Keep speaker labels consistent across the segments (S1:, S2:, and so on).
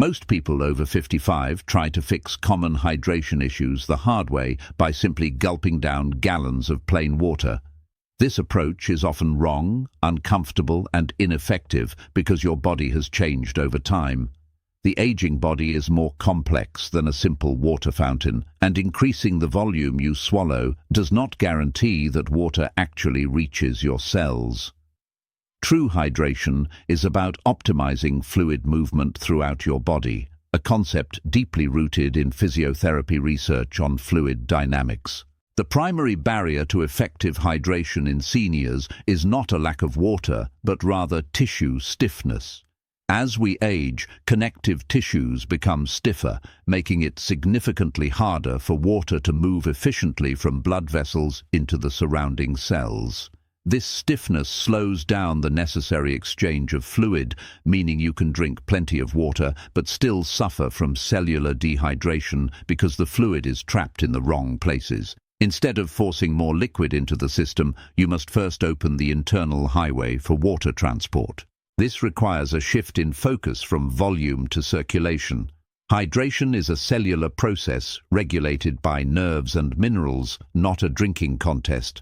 S1: Most people over 55 try to fix common hydration issues the hard way by simply gulping down gallons of plain water. This approach is often wrong, uncomfortable, and ineffective because your body has changed over time. The aging body is more complex than a simple water fountain, and increasing the volume you swallow does not guarantee that water actually reaches your cells. True hydration is about optimizing fluid movement throughout your body, a concept deeply rooted in physiotherapy research on fluid dynamics. The primary barrier to effective hydration in seniors is not a lack of water, but rather tissue stiffness. As we age, connective tissues become stiffer, making it significantly harder for water to move efficiently from blood vessels into the surrounding cells. This stiffness slows down the necessary exchange of fluid, meaning you can drink plenty of water but still suffer from cellular dehydration because the fluid is trapped in the wrong places. Instead of forcing more liquid into the system, you must first open the internal highway for water transport. This requires a shift in focus from volume to circulation. Hydration is a cellular process regulated by nerves and minerals, not a drinking contest.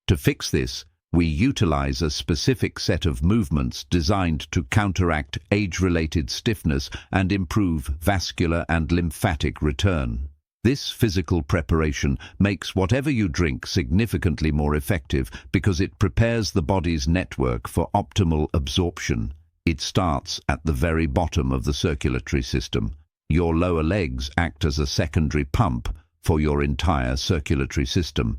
S1: To fix this, we utilize a specific set of movements designed to counteract age-related stiffness and improve vascular and lymphatic return. This physical preparation makes whatever you drink significantly more effective because it prepares the body's network for optimal absorption. It starts at the very bottom of the circulatory system. Your lower legs act as a secondary pump for your entire circulatory system.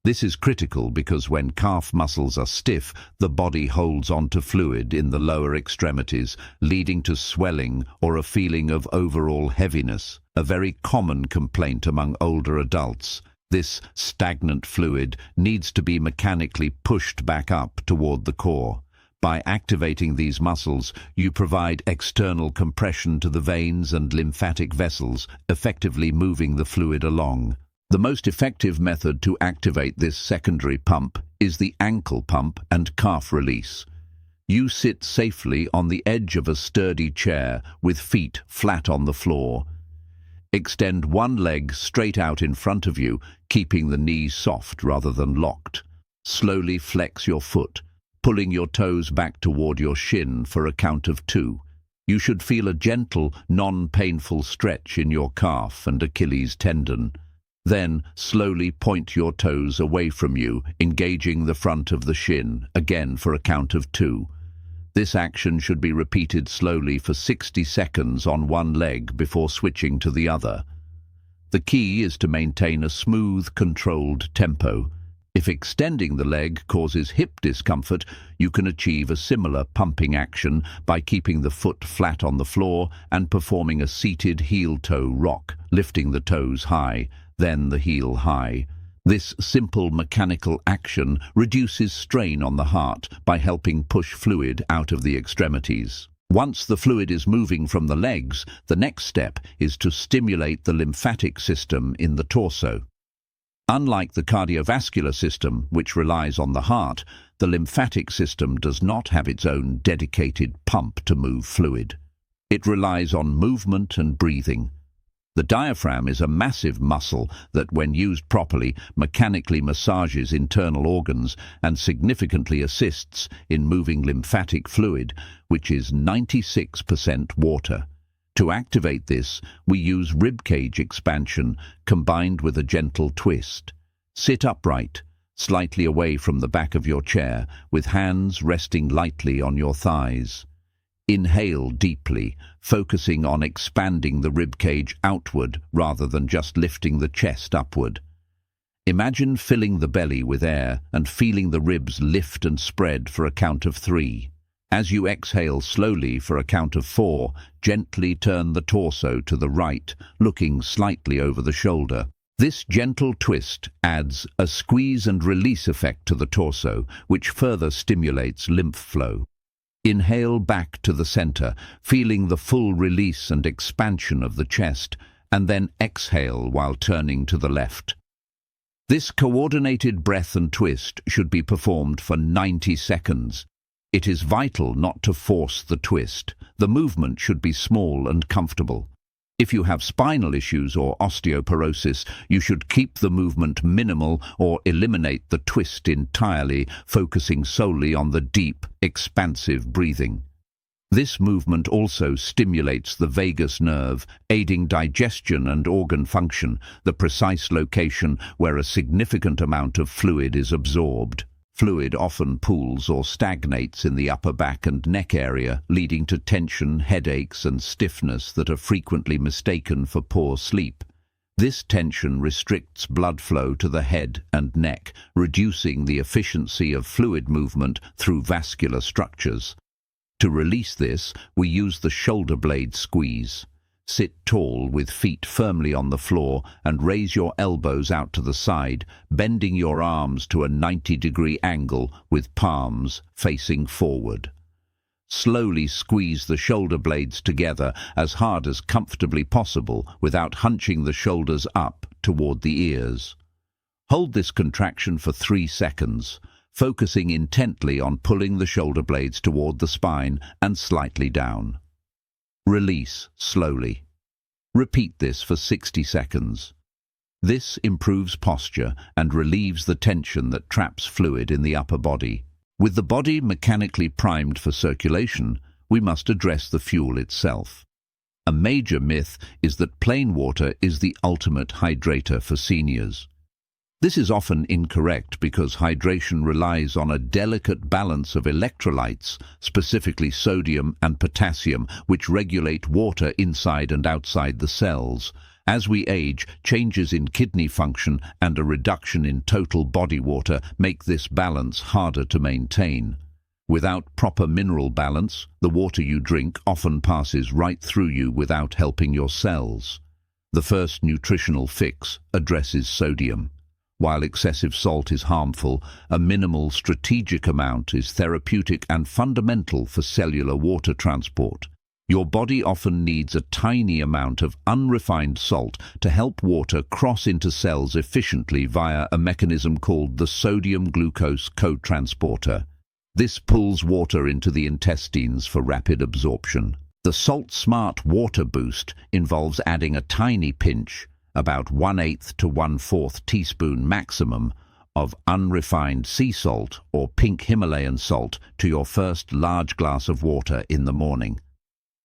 S1: This is critical because when calf muscles are stiff, the body holds onto fluid in the lower extremities, leading to swelling or a feeling of overall heaviness, a very common complaint among older adults. This stagnant fluid needs to be mechanically pushed back up toward the core. By activating these muscles, you provide external compression to the veins and lymphatic vessels, effectively moving the fluid along. The most effective method to activate this secondary pump is the ankle pump and calf release. You sit safely on the edge of a sturdy chair with feet flat on the floor. Extend one leg straight out in front of you, keeping the knee soft rather than locked. Slowly flex your foot, pulling your toes back toward your shin for a count of 2. You should feel a gentle, non-painful stretch in your calf and Achilles tendon. Then, slowly point your toes away from you, engaging the front of the shin, again for a count of 2. This action should be repeated slowly for 60 seconds on one leg before switching to the other. The key is to maintain a smooth, controlled tempo. If extending the leg causes hip discomfort, you can achieve a similar pumping action by keeping the foot flat on the floor and performing a seated heel-toe rock, lifting the toes high, then the heel high. This simple mechanical action reduces strain on the heart by helping push fluid out of the extremities. Once the fluid is moving from the legs, the next step is to stimulate the lymphatic system in the torso. Unlike the cardiovascular system, which relies on the heart, the lymphatic system does not have its own dedicated pump to move fluid. It relies on movement and breathing. The diaphragm is a massive muscle that, when used properly, mechanically massages internal organs and significantly assists in moving lymphatic fluid, which is 96% water. To activate this, we use ribcage expansion combined with a gentle twist. Sit upright, slightly away from the back of your chair, with hands resting lightly on your thighs. Inhale deeply, focusing on expanding the ribcage outward rather than just lifting the chest upward. Imagine filling the belly with air and feeling the ribs lift and spread for a count of 3. As you exhale slowly for a count of 4, gently turn the torso to the right, looking slightly over the shoulder. This gentle twist adds a squeeze and release effect to the torso, which further stimulates lymph flow. Inhale back to the center, feeling the full release and expansion of the chest, and then exhale while turning to the left. This coordinated breath and twist should be performed for 90 seconds. It is vital not to force the twist. The movement should be small and comfortable. If you have spinal issues or osteoporosis, you should keep the movement minimal or eliminate the twist entirely, focusing solely on the deep, expansive breathing. This movement also stimulates the vagus nerve, aiding digestion and organ function, the precise location where a significant amount of fluid is absorbed. Fluid often pools or stagnates in the upper back and neck area, leading to tension, headaches, and stiffness that are frequently mistaken for poor sleep. This tension restricts blood flow to the head and neck, reducing the efficiency of fluid movement through vascular structures. To release this, we use the shoulder blade squeeze. Sit tall with feet firmly on the floor and raise your elbows out to the side, bending your arms to a 90-degree angle with palms facing forward. Slowly squeeze the shoulder blades together as hard as comfortably possible without hunching the shoulders up toward the ears. Hold this contraction for 3 seconds, focusing intently on pulling the shoulder blades toward the spine and slightly down. Release slowly. Repeat this for 60 seconds. This improves posture and relieves the tension that traps fluid in the upper body. With the body mechanically primed for circulation, we must address the fuel itself. A major myth is that plain water is the ultimate hydrator for seniors. This is often incorrect because hydration relies on a delicate balance of electrolytes, specifically sodium and potassium, which regulate water inside and outside the cells. As we age, changes in kidney function and a reduction in total body water make this balance harder to maintain. Without proper mineral balance, the water you drink often passes right through you without helping your cells. The first nutritional fix addresses sodium. While excessive salt is harmful, a minimal strategic amount is therapeutic and fundamental for cellular water transport. Your body often needs a tiny amount of unrefined salt to help water cross into cells efficiently via a mechanism called the sodium-glucose cotransporter. This pulls water into the intestines for rapid absorption. The Salt Smart Water Boost involves adding a tiny pinch, about 1/8 to 1/4 teaspoon maximum, of unrefined sea salt or pink Himalayan salt to your first large glass of water in the morning.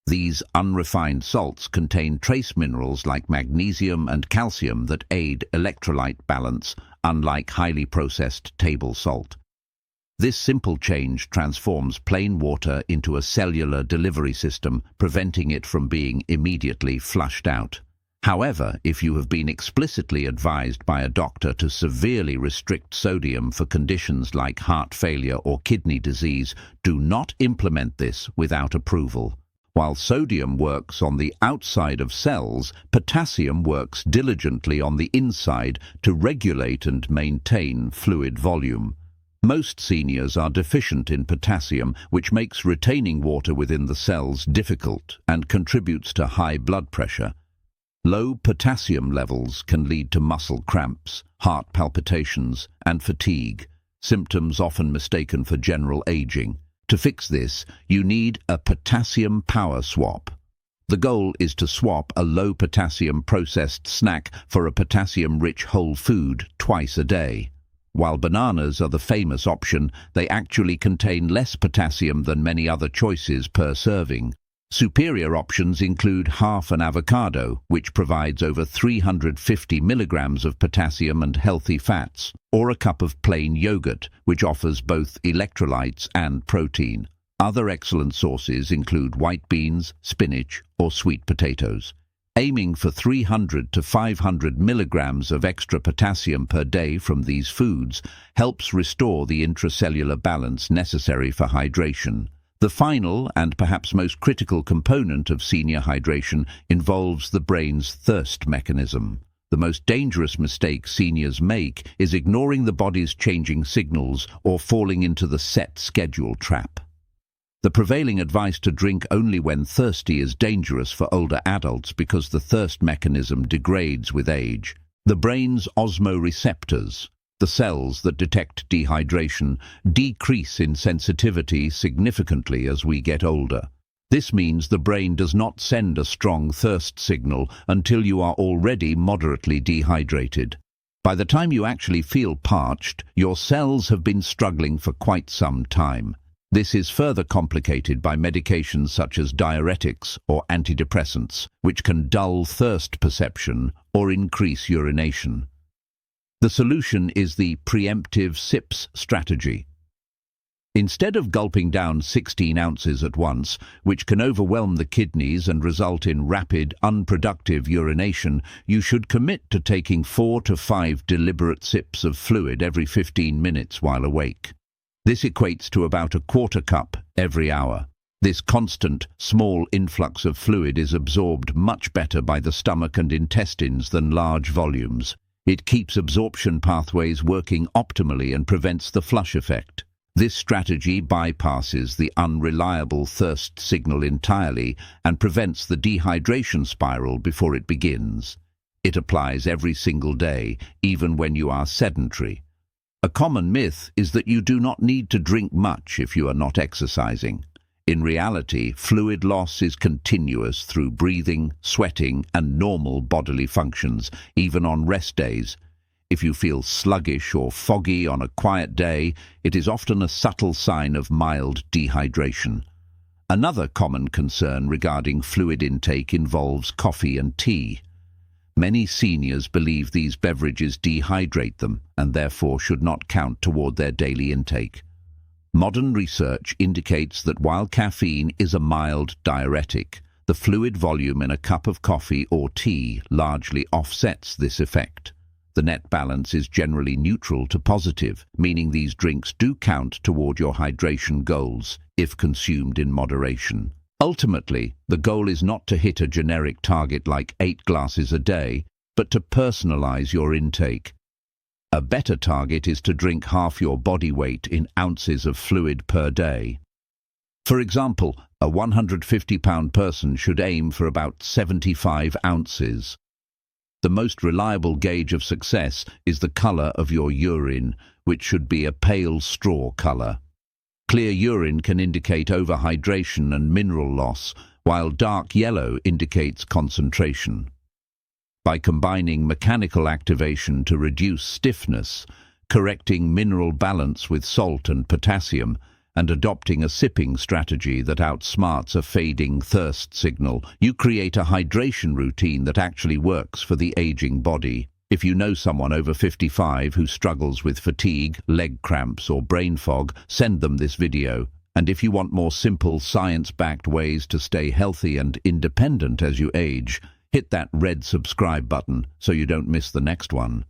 S1: These unrefined salts contain trace minerals like magnesium and calcium that aid electrolyte balance, unlike highly processed table salt. This simple change transforms plain water into a cellular delivery system, preventing it from being immediately flushed out. However, if you have been explicitly advised by a doctor to severely restrict sodium for conditions like heart failure or kidney disease, do not implement this without approval. While sodium works on the outside of cells, potassium works diligently on the inside to regulate and maintain fluid volume. Most seniors are deficient in potassium, which makes retaining water within the cells difficult and contributes to high blood pressure. Low potassium levels can lead to muscle cramps, heart palpitations, and fatigue, symptoms often mistaken for general aging. To fix this, you need a potassium power swap. The goal is to swap a low-potassium processed snack for a potassium-rich whole food twice a day. While bananas are the famous option, they actually contain less potassium than many other choices per serving. Superior options include half an avocado, which provides over 350 milligrams of potassium and healthy fats, or a cup of plain yogurt, which offers both electrolytes and protein. Other excellent sources include white beans, spinach, or sweet potatoes. Aiming for 300 to 500 milligrams of extra potassium per day from these foods helps restore the intracellular balance necessary for hydration. The final and perhaps most critical component of senior hydration involves the brain's thirst mechanism. The most dangerous mistake seniors make is ignoring the body's changing signals or falling into the set schedule trap. The prevailing advice to drink only when thirsty is dangerous for older adults because the thirst mechanism degrades with age. The brain's osmoreceptors, The cells that detect dehydration decrease in sensitivity significantly as we get older. This means the brain does not send a strong thirst signal until you are already moderately dehydrated. By the time you actually feel parched, your cells have been struggling for quite some time. This is further complicated by medications such as diuretics or antidepressants, which can dull thirst perception or increase urination. The solution is the preemptive sips strategy. Instead of gulping down 16 ounces at once, which can overwhelm the kidneys and result in rapid, unproductive urination, you should commit to taking 4 to 5 deliberate sips of fluid every 15 minutes while awake. This equates to about a quarter cup every hour. This constant, small influx of fluid is absorbed much better by the stomach and intestines than large volumes. It keeps absorption pathways working optimally and prevents the flush effect. This strategy bypasses the unreliable thirst signal entirely and prevents the dehydration spiral before it begins. It applies every single day, even when you are sedentary. A common myth is that you do not need to drink much if you are not exercising. In reality, fluid loss is continuous through breathing, sweating, and normal bodily functions, even on rest days. If you feel sluggish or foggy on a quiet day, it is often a subtle sign of mild dehydration. Another common concern regarding fluid intake involves coffee and tea. Many seniors believe these beverages dehydrate them and therefore should not count toward their daily intake. Modern research indicates that while caffeine is a mild diuretic, the fluid volume in a cup of coffee or tea largely offsets this effect. The net balance is generally neutral to positive, meaning these drinks do count toward your hydration goals if consumed in moderation. Ultimately, the goal is not to hit a generic target like 8 glasses a day, but to personalize your intake. A better target is to drink half your body weight in ounces of fluid per day. For example, a 150-pound person should aim for about 75 ounces. The most reliable gauge of success is the color of your urine, which should be a pale straw color. Clear urine can indicate overhydration and mineral loss, while dark yellow indicates concentration. By combining mechanical activation to reduce stiffness, correcting mineral balance with salt and potassium, and adopting a sipping strategy that outsmarts a fading thirst signal, you create a hydration routine that actually works for the aging body. If you know someone over 55 who struggles with fatigue, leg cramps, or brain fog, send them this video. And if you want more simple, science-backed ways to stay healthy and independent as you age, hit that red subscribe button so you don't miss the next one.